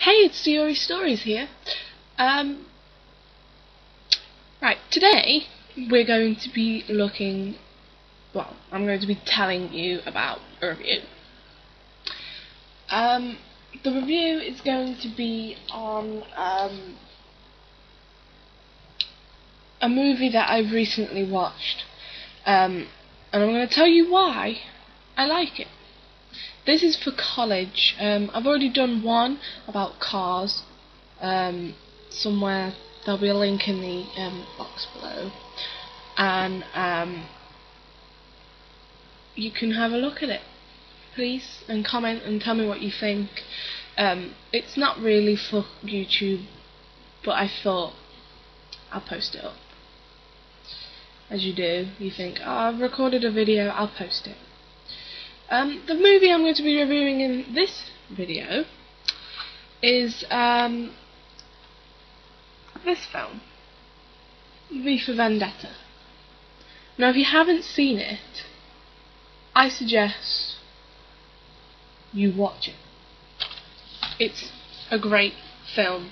Hey, it's Diouristorys here. Right, today we're going to be looking, well, I'm going to be telling you about a review. The review is going to be on a movie that I've recently watched, and I'm going to tell you why I like it. This is for college. I've already done one about cars. Somewhere there'll be a link in the box below, and you can have a look at it, please, and comment and tell me what you think. It's not really for YouTube, but I thought I'll post it up. As you do, you think, oh, I've recorded a video, I'll post it. The movie I'm going to be reviewing in this video is this film, V for Vendetta. Now, if you haven't seen it, I suggest you watch it. It's a great film.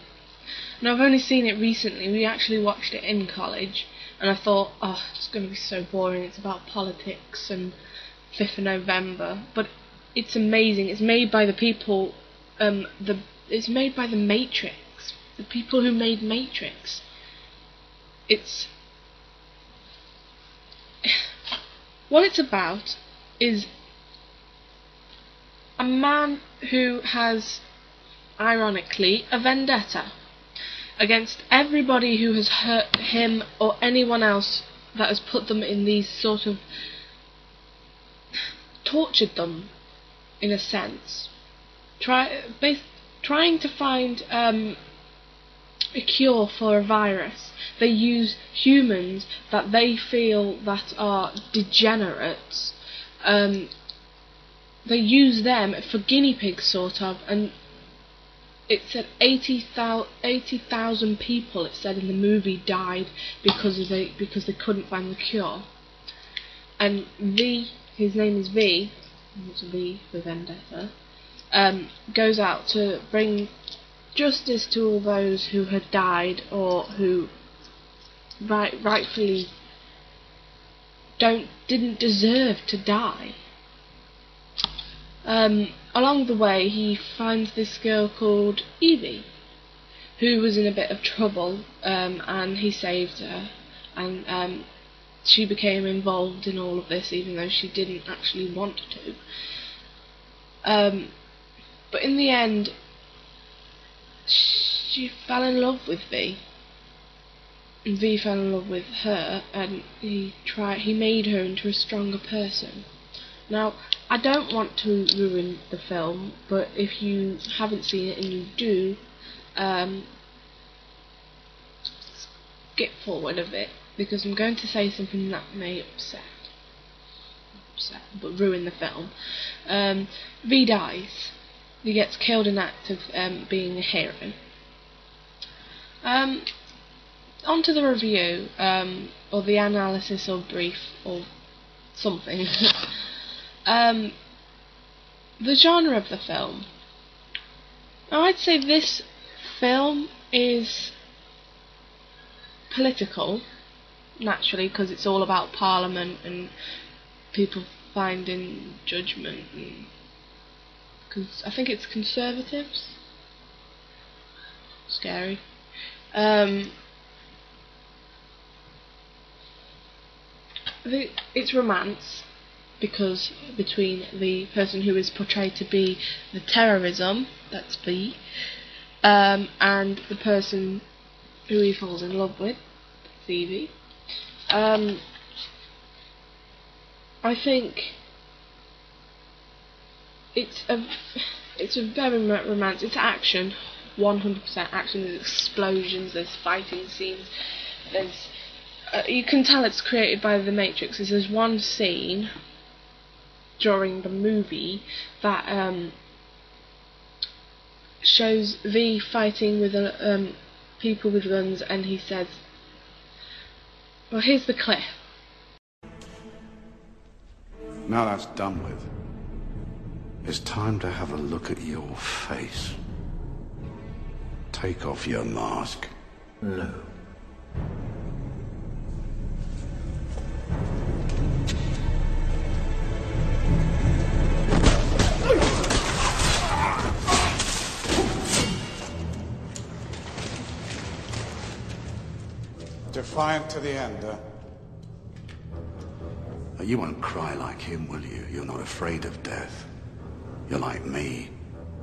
Now, I've only seen it recently. We actually watched it in college, and I thought, oh, it's going to be so boring. It's about politics and 5th of November, but it's amazing. It's made by the people, it's made by the Matrix, the people who made Matrix. What it's about is a man who has, ironically, a vendetta against everybody who has hurt him or anyone else that has put them in these sort of tortured them, in a sense, trying to find a cure for a virus. They use humans that they feel that are degenerates. They use them for guinea pigs, sort of, and it said 80,000 people, it said in the movie, died because they couldn't find the cure. And his name is V, it's V for Vendetta, goes out to bring justice to all those who had died or who rightfully didn't deserve to die. Along the way, he finds this girl called Evie, who was in a bit of trouble, and he saved her, and she became involved in all of this, even though she didn't actually want to. But in the end, she fell in love with V. And V fell in love with her, and he made her into a stronger person. Now, I don't want to ruin the film, but if you haven't seen it and you do, skip forward a bit, because I'm going to say something that may but ruin the film. V dies. He gets killed in act of being a hero. On to the review, or the analysis or brief, or something. The genre of the film. Now, I'd say this film is political, naturally, because it's all about Parliament and people finding judgment, and I think it's conservatives. Scary. It's romance, because between the person who is portrayed to be the terrorism, that's V, and the person who he falls in love with, that's Evie. I think it's a very romance. It's action, 100% action. There's explosions, there's fighting scenes, there's you can tell it's created by the Matrix. There's one scene during the movie that shows V fighting with people with guns, and he says, well, here's the clip. Now that's done with, it's time to have a look at your face. Take off your mask. No. Defiant to the end, You won't cry like him, will you? You're not afraid of death. You're like me.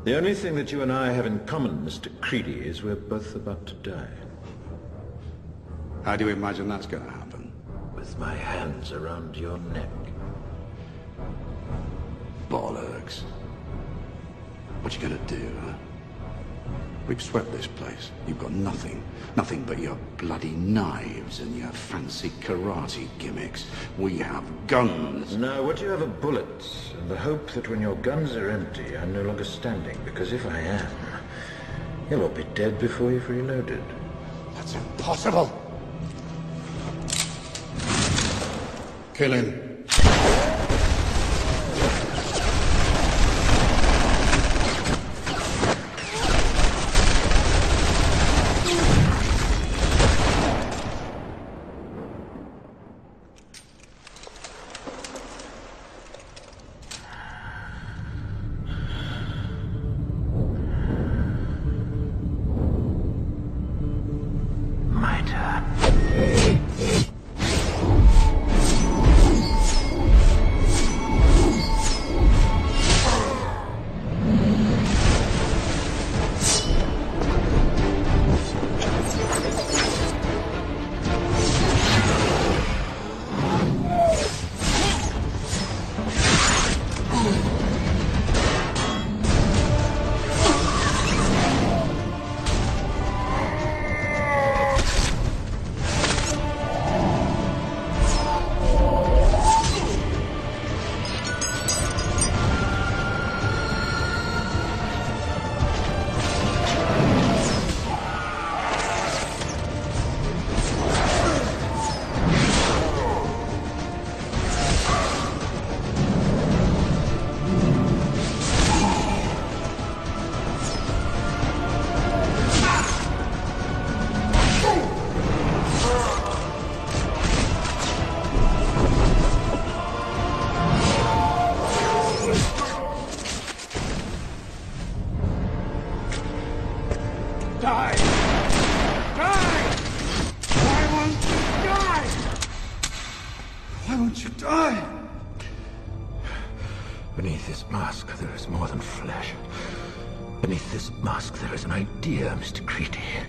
The only thing that you and I have in common, Mr. Creedy, is we're both about to die. How do you imagine that's going to happen? With my hands around your neck. Bollocks. What you gonna do, huh? We've swept this place. You've got nothing. Nothing but your bloody knives and your fancy karate gimmicks. We have guns. No, what you have are bullets, and the hope that when your guns are empty, I'm no longer standing, because if I am, you'll all be dead before you've reloaded. That's impossible. Kill him. My turn. Die! Die! Why won't you die? Why won't you die? Beneath this mask, there is more than flesh. Beneath this mask, there is an idea, Mr. Creedy.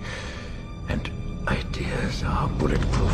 And ideas are bulletproof.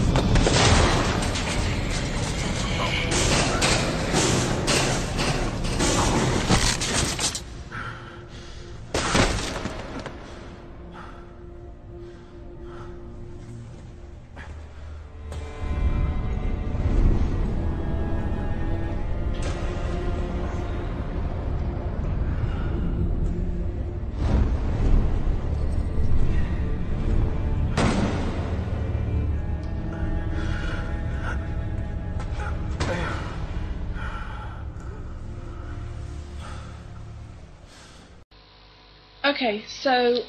Okay, so,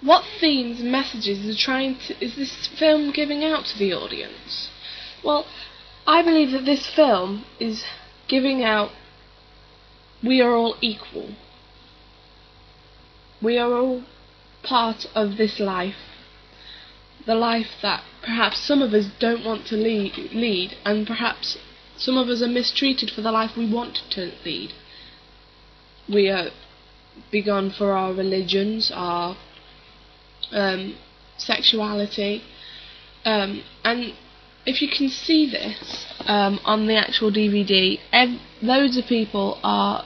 what themes and messages is this film giving out to the audience? Well, I believe that this film is giving out, we are all equal. We are all part of this life. The life that perhaps some of us don't want to lead, and perhaps some of us are mistreated for the life we want to lead. We are begun for our religions, our sexuality, and if you can see this on the actual DVD, loads of people are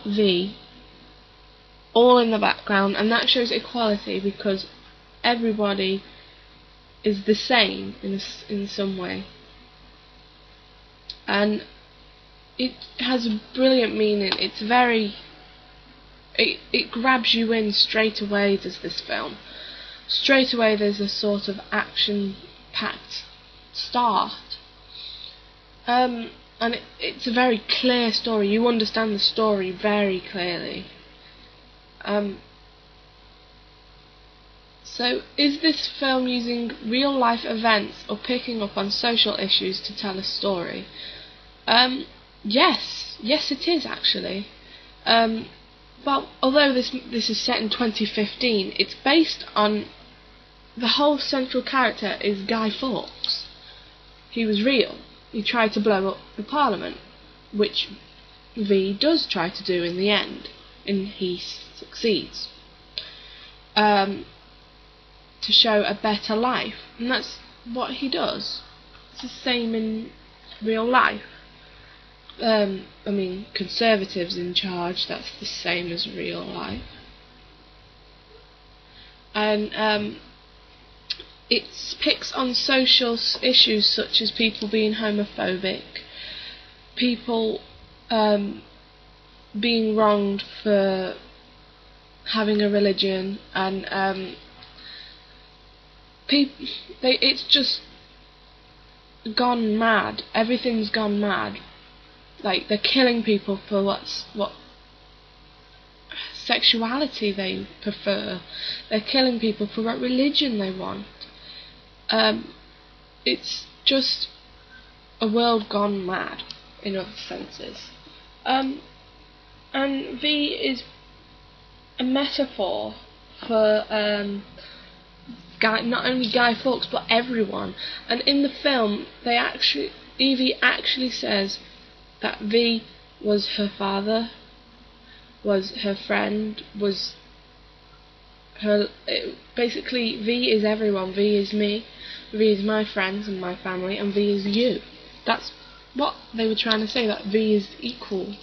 all in the background, and that shows equality because everybody is the same in some way, and it has a brilliant meaning. It's very It grabs you in straight away, does this film. Straight away there's a sort of action-packed start. And it's a very clear story. You understand the story very clearly. So, is this film using real-life events or picking up on social issues to tell a story? Yes. Yes, it is, actually. Well, although this is set in 2015, it's based on... The whole central character is Guy Fawkes. He was real. He tried to blow up the Parliament, which V does try to do in the end, and he succeeds. To show a better life, and that's what he does. It's the same in real life. I mean, Conservatives in charge, that's the same as real life. And it picks on social issues such as people being homophobic, people being wronged for having a religion, and it's just gone mad. Everything's gone mad. Like, they're killing people for what sexuality they prefer. They're killing people for what religion they want. It's just a world gone mad, in other senses. And V is a metaphor for not only Guy Fawkes but everyone. And in the film, Evie actually says that V was her father, was her friend, was her... basically, V is everyone. V is me, V is my friends and my family, and V is you. That's what they were trying to say, that V is equal.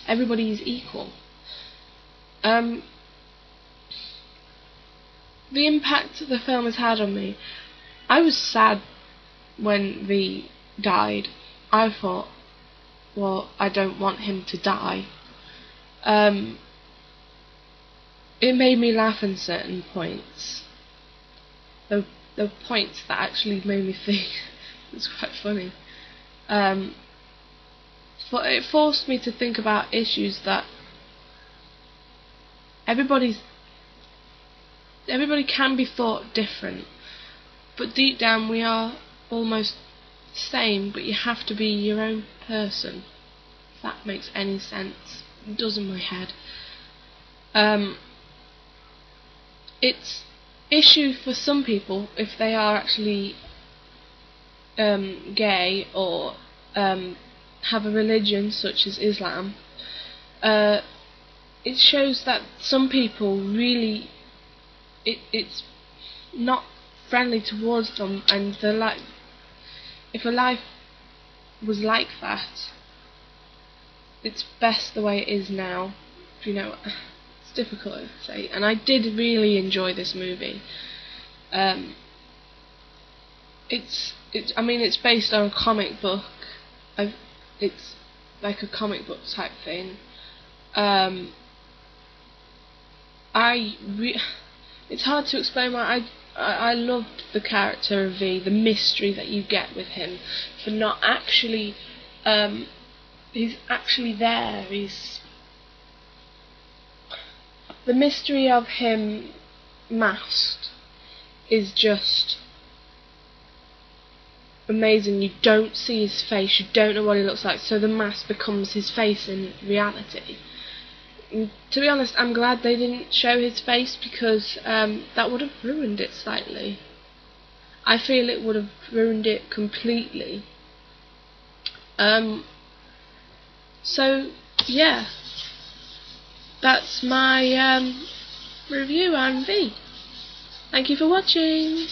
Everybody is equal. The impact the film has had on me. I was sad when V died. I thought, well, I don't want him to die. It made me laugh in certain points. The points that actually made me think. It's quite funny. It forced me to think about issues that everybody can be thought different, but deep down we are almost the same, but you have to be your own person. If that makes any sense. It does in my head. It's issue for some people if they are actually gay or have a religion such as Islam. It shows that some people really it's not friendly towards them, and they're like, if a life was like that, it's best the way it is now. You know, it's difficult to say, and I did really enjoy this movie. I mean, it's based on a comic book. It's like a comic book type thing. It's hard to explain why I loved the character of V, the mystery that you get with him, for not actually, he's actually there. The mystery of him masked is just amazing. You don't see his face, you don't know what he looks like, so the mask becomes his face in reality. And to be honest, I'm glad they didn't show his face, because that would have ruined it slightly. I feel it would have ruined it completely. So yeah, that's my review on V. Thank you for watching.